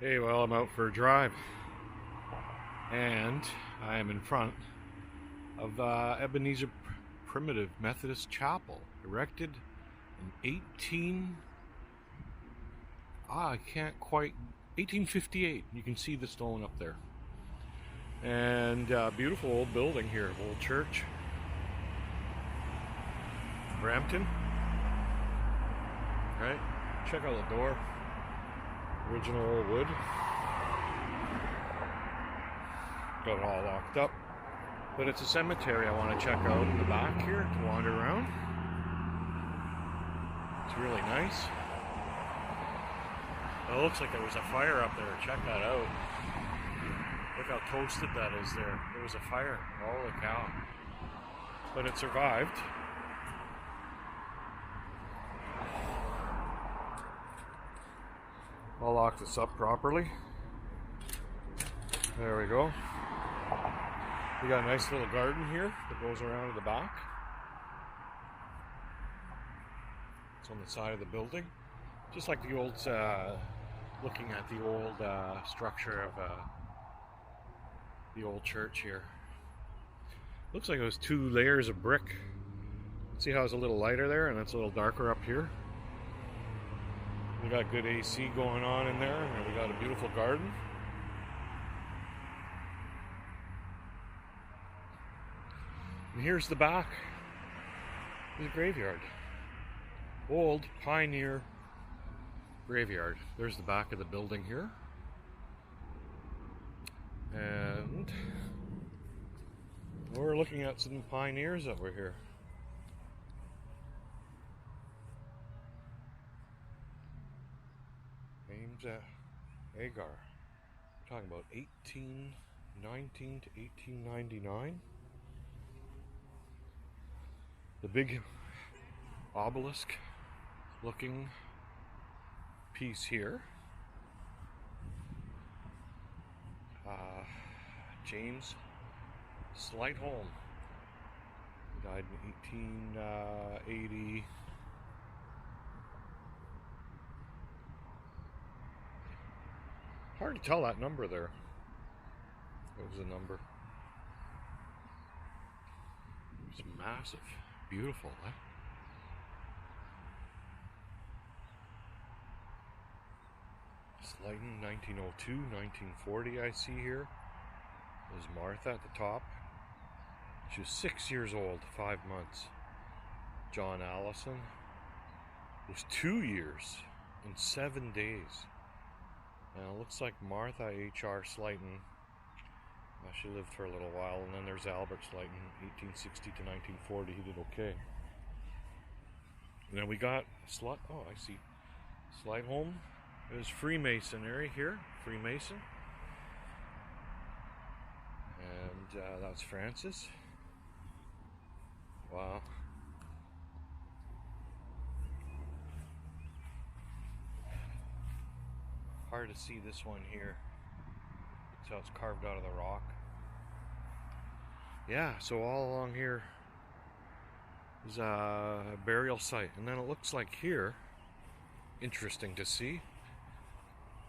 Hey, well, I'm out for a drive, and I am in front of Ebenezer Primitive Methodist Chapel, erected in 1858. You can see the stone up there. And beautiful old building here, old church. Brampton, right? Check out the door. Original old wood. Got it all locked up. But it's a cemetery I want to check out in the back here to wander around. It's really nice. It looks like there was a fire up there. Check that out. Look how toasted that is there. There was a fire. Holy cow. But it survived. I'll lock this up properly. There we go. We got a nice little garden here that goes around to the back. It's on the side of the building. Just like the old, looking at the old structure of the old church here. Looks like it was 2 layers of brick. See how it's a little lighter there and it's a little darker up here? We got good AC going on in there, and we got a beautiful garden. And here's the back. There's a graveyard. Old pioneer graveyard. There's the back of the building here. And we're looking at some pioneers over here. Names Agar. We're talking about 1819 to 1899. The big obelisk looking piece here. James Slightholm. He died in 1880. Hard to tell that number there. What was the number? It's massive. Beautiful, eh? Slighton, 1902, 1940 I see here. There's Martha at the top. She was 6 years old, 5 months. John Allison was 2 years and 7 days. And it looks like Martha H.R. Slighton, she lived for a little while, and then there's Albert Slighton, 1860 to 1940, he did okay. And then we got I see Slightholm. There's Freemasonry here, Freemason. And that's Francis. Wow. Hard to see this one here. So it's carved out of the rock. Yeah, so all along here is a burial site. And then it looks like here, interesting to see,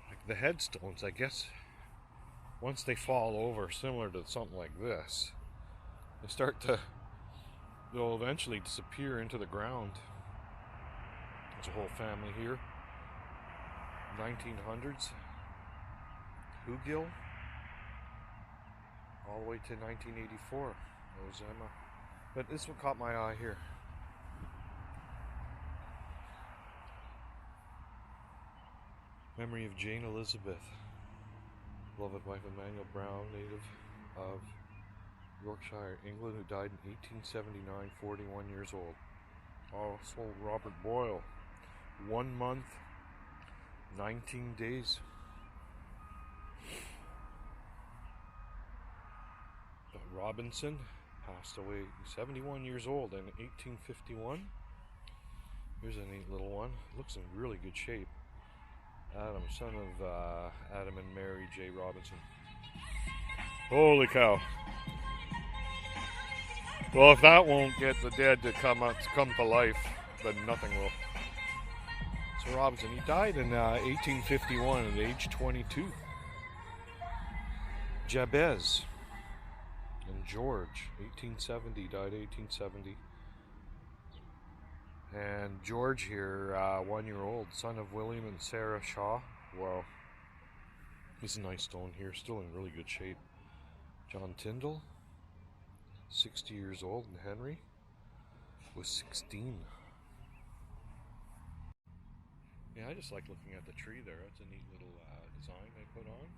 like the headstones, I guess, once they fall over, similar to something like this, they'll eventually disappear into the ground. There's a whole family here. 1900s. Hugill. All the way to 1984. There's Emma. But this one caught my eye here. Memory of Jane Elizabeth, beloved wife of Manuel Brown, native of Yorkshire, England, who died in 1879, 41 years old. Also Robert Boyle, 1 month, 19 days. Robinson passed away 71 years old in 1851. Here's a neat little one. Looks in really good shape. Adam, son of Adam and Mary J. Robinson. Holy cow. Well, if that won't get the dead to come to life, then nothing will. That's Robinson. He died in 1851 at age 22. Jabez and George, 1870, died 1870. And George here, 1 year old, son of William and Sarah Shaw. Wow. This is a nice stone here, still in really good shape. John Tyndall, 60 years old, and Henry was 16. Yeah, I just like looking at the tree there. That's a neat little design they put on.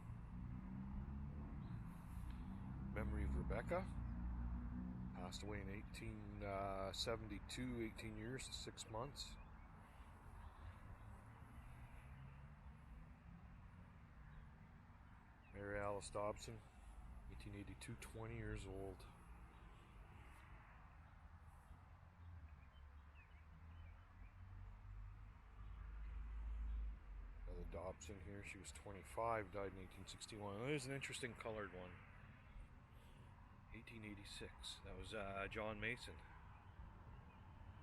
Memory of Rebecca. Passed away in 1872, 18 years, 6 months. Mary Alice Dobson, 1882, 20 years old. Another Dobson here, she was 25, died in 1861. There's an interesting colored one. 1886, that was John Mason.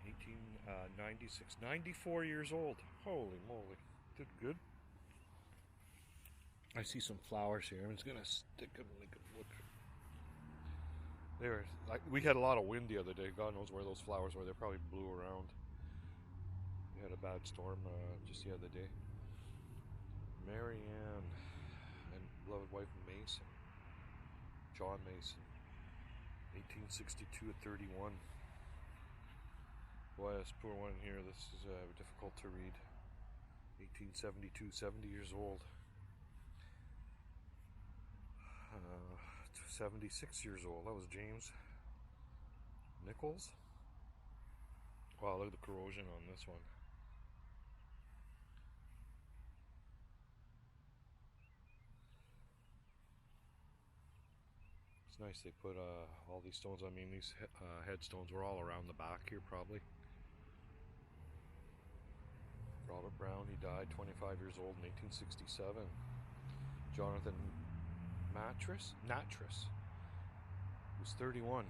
1896, 94 years old. Holy moly, did good. I see some flowers here. I'm just gonna stick them like a look. There, we had a lot of wind the other day. God knows where those flowers were. They probably blew around. We had a bad storm just the other day. Mary Ann and beloved wife Mason, John Mason, 1862 at 31. Boy, this poor one here. This is difficult to read. 1872, 70 years old. 76 years old. That was James Nichols. Wow, look at the corrosion on this one. It's nice they put all these stones. I mean, these headstones were all around the back here, probably. Robert Brown, he died 25 years old in 1867. Jonathan Nattrass was 31,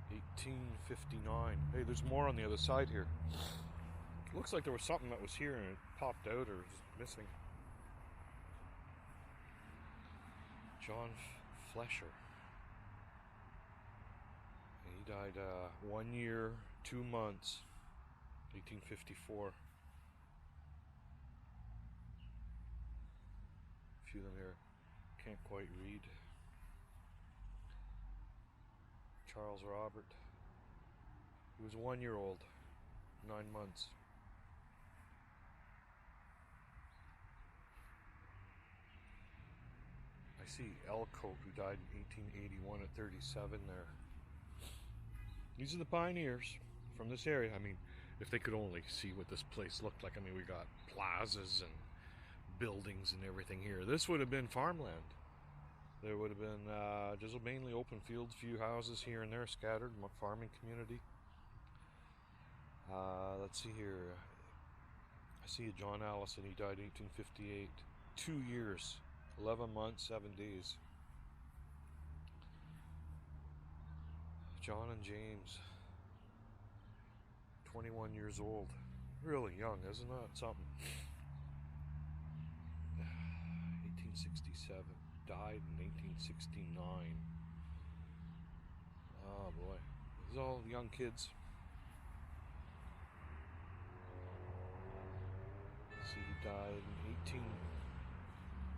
1859. Hey, there's more on the other side here. Looks like there was something that was here and it popped out or was missing. John Flesher. He died 1 year, 2 months, 1854. A few of them here can't quite read. Charles Robert. He was 1 year old, 9 months. I see Elcote, who died in 1881 at 37 there. These are the pioneers from this area. I mean, if they could only see what this place looked like. I mean, we got plazas and buildings and everything here. This would have been farmland. There would have been just mainly open fields, few houses here and there scattered, farming community. Let's see here. I see a John Allison, he died 1858. 2 years, 11 months, 7 days. John and James, 21 years old. Really young, isn't that something? 1867. Died in 1869. Oh boy. These are all young kids. Let's see, he died in 18...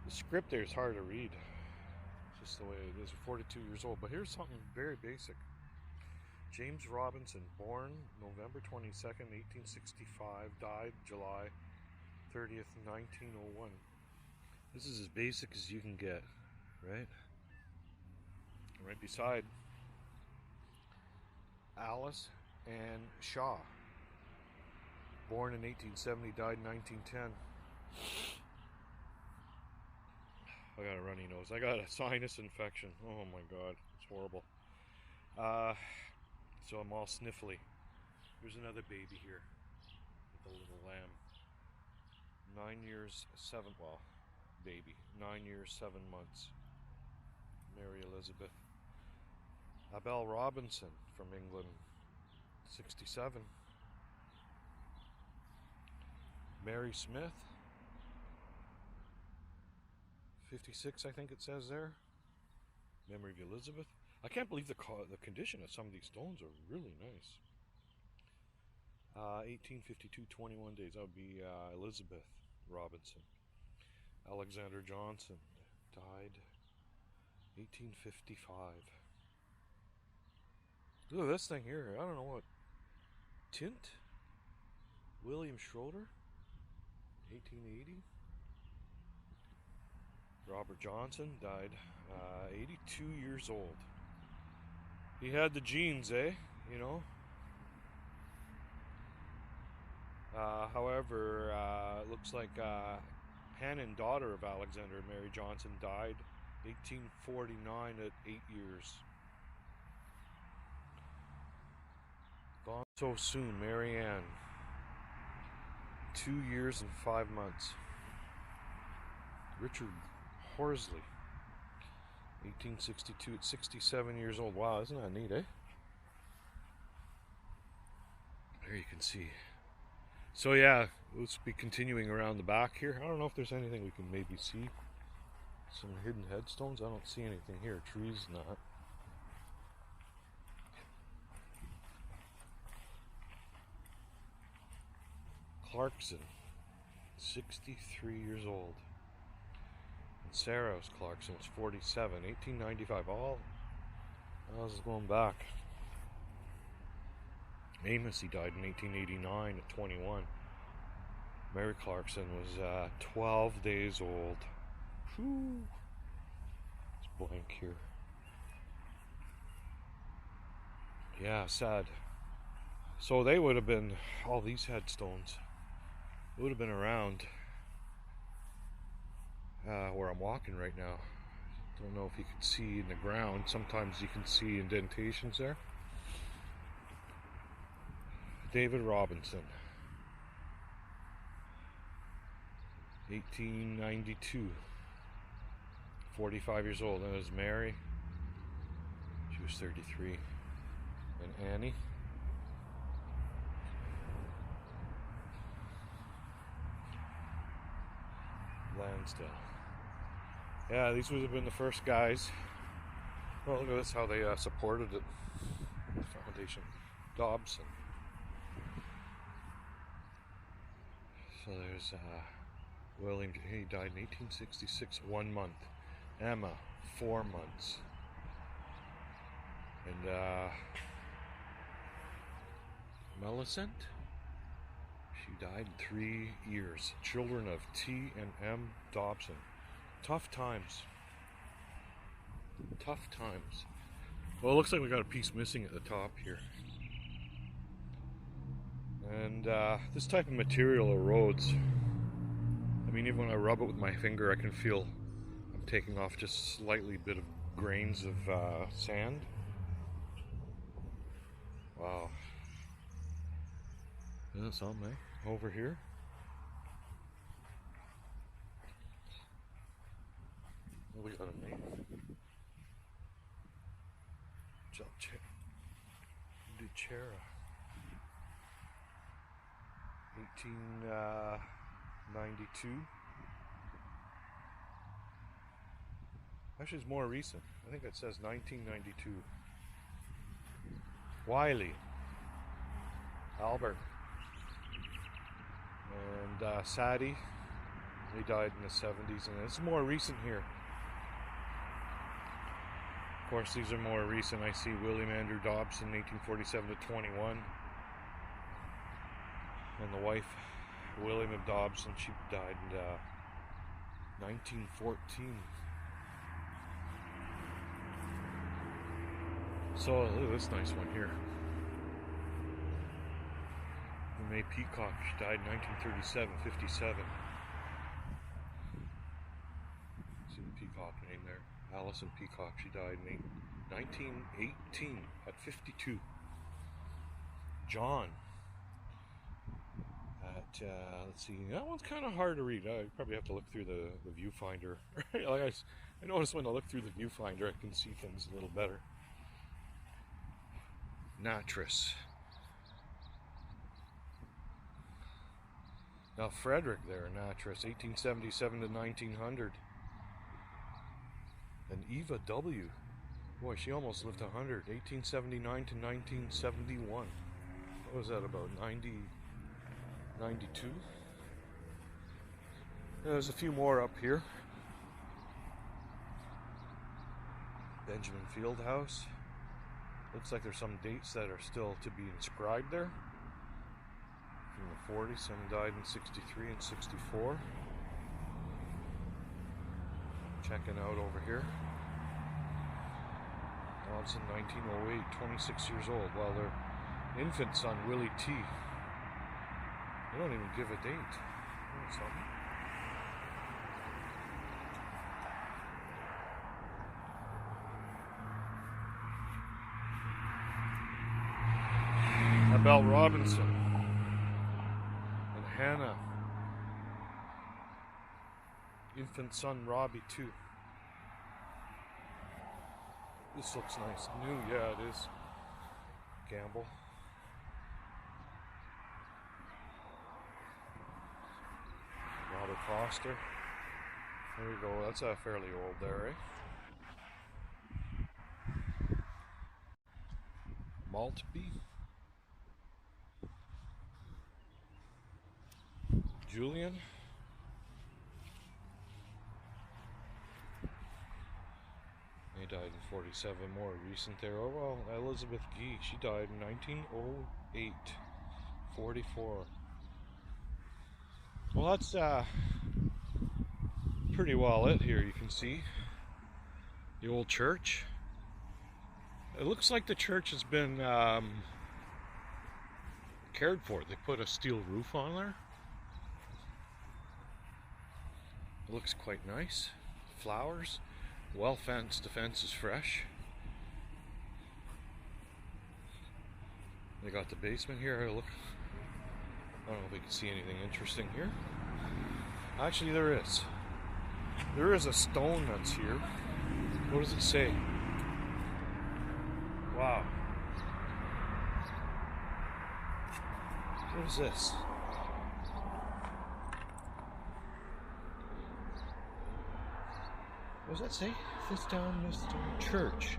The script there is hard to read. It's just the way it is. 42 years old. But here's something very basic. James Robinson, born November 22nd, 1865, died July 30th, 1901. This is as basic as you can get, right? Right beside Alice Ann Shaw, born in 1870, died in 1910. I got a runny nose. I got a sinus infection. Oh my god, it's horrible. So I'm all sniffly. There's another baby here with a little lamb. 9 years, 7, well, baby. 9 years, 7 months. Mary Elizabeth. Abel Robinson from England, 67. Mary Smith, 56, I think it says there. Memory of Elizabeth. I can't believe the condition of some of these stones are really nice. 1852, 21 days. That would be Elizabeth Robinson. Alexander Johnson died 1855. Look at this thing here. I don't know what. Tint? William Schroeder, 1880. Robert Johnson died 82 years old. He had the genes, eh? You know. However, it looks like Hannah, daughter of Alexander and Mary Johnson, died 1849 at 8 years. Gone so soon, Mary Ann. 2 years and 5 months. Richard Horsley, 1862 at 67 years old. Wow, isn't that neat, eh? There you can see. So yeah, let's be continuing around the back here. I don't know if there's anything we can maybe see. Some hidden headstones. I don't see anything here. Trees, not. Clarkson, 63 years old. And Sarah Clarkson was 47, 1895. All this is going back. Amos, he died in 1889 at 21. Mary Clarkson was 12 days old. Whew. It's blank here. Yeah, sad. So they would have been, all these headstones would have been around where I'm walking right now. Don't know if you can see in the ground. Sometimes you can see indentations there. David Robinson, 1892, 45 years old. That was Mary. She was 33. And Annie. Lansdale. Yeah, these would have been the first guys. Well, look at this, how they supported it. The foundation. Dobson. So there's William, he died in 1866, 1 month. Emma, 4 months. And Millicent, she died in 3 years. Children of T and M Dobson. Tough times. Tough times. Well, it looks like we got a piece missing at the top here. And this type of material erodes. I mean, even when I rub it with my finger, I can feel I'm taking off just slightly bit of grains of sand. Wow. Isn't that something, eh? Over here. What we got a name? Duchera. 1892. Actually, it's more recent. I think it says 1992. Wiley, Albert, and Sadie. They died in the 70s, and it's more recent here. Of course, these are more recent. I see William Andrew Dobson, 1847 to 21. And the wife, William of Dobson, she died in 1914. So look at this nice one here. May Peacock, she died in 1937, 57. See the Peacock name there. Allison Peacock, she died in 1918 at 52. John. Let's see, that one's kind of hard to read. I probably have to look through the viewfinder. Like I noticed when I look through the viewfinder, I can see things a little better. Natris. Now Frederick there, an actress, 1877 to 1900. And Eva W. Boy, she almost lived 100. 1879 to 1971. What was that, about 90, 92? There's a few more up here. Benjamin Fieldhouse. Looks like there's some dates that are still to be inscribed there. From the 40s, some died in 63 and 64. Checking out over here. It's in 1908, 26 years old. Well, their infant son, Willie T. They don't even give a date. That's something. Abel Robinson and Hannah. Infant son, Robbie, too. This looks nice. New, yeah, it is. Gamble. Robert Foster. There we go. That's fairly old there, eh? Maltby. Julian. He died in 47, more recent there. Oh, well, Elizabeth Gee, she died in 1908, 44. Well, that's pretty well it here. You can see the old church. It looks like the church has been cared for. They put a steel roof on there. It looks quite nice. Flowers. Well fenced, the fence is fresh. They got the basement here. Look, I don't know if we can see anything interesting here. Actually, there is. There is a stone that's here. What does it say? Wow. What is this? What does that say? Thistletown Church.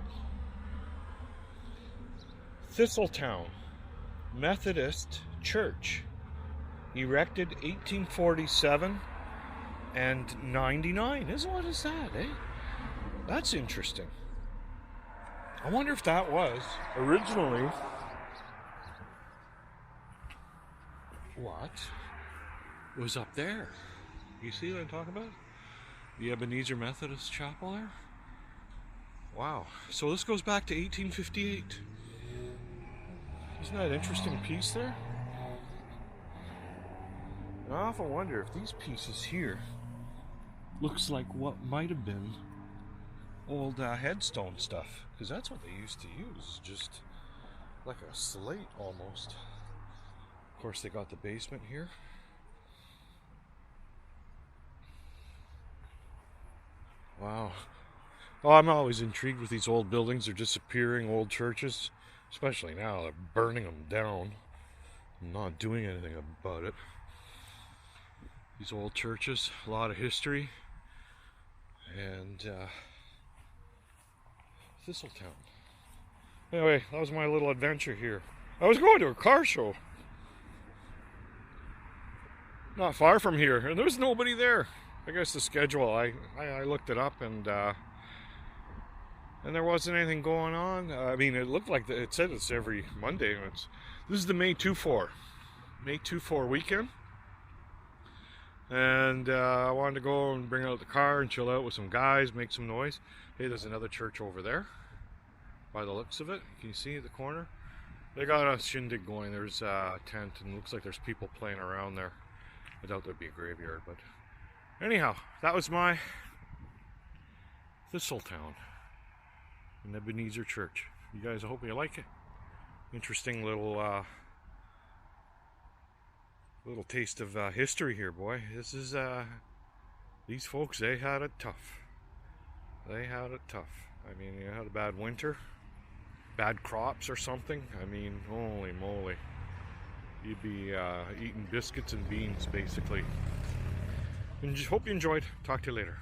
Thistletown Methodist Church. Erected 1847 and 99. What is that, eh? That's interesting. I wonder if that was originally what was up there. You see what I'm talking about? The Ebenezer Methodist Chapel there. Wow. So this goes back to 1858. Isn't that an interesting piece there? And I often wonder if these pieces here looks like what might have been old headstone stuff, because that's what they used to use, just like a slate almost. Of course, they got the basement here. Wow. Oh, I'm always intrigued with these old buildings. They're disappearing, old churches, especially now. They're burning them down and not doing anything about it. These old churches, a lot of history. And Thistletown. Anyway, that was my little adventure here. I was going to a car show not far from here, and there was nobody there. I guess the schedule, I looked it up, and there wasn't anything going on. I mean, it looked like it said it's every Monday. This is the May 24 weekend, and I wanted to go and bring out the car and chill out with some guys, make some noise. Hey, there's another church over there by the looks of it. Can you see at the corner? They got a shindig going. There's a tent, and it looks like there's people playing around there. I doubt there'd be a graveyard, but anyhow, that was my Thistletown in Ebenezer Church. You guys, I hope you like it. Interesting little taste of history here, boy. This is these folks, they had it tough. They had it tough. I mean, you had a bad winter, bad crops or something. I mean, holy moly. You'd be eating biscuits and beans, basically. And just hope you enjoyed. Talk to you later.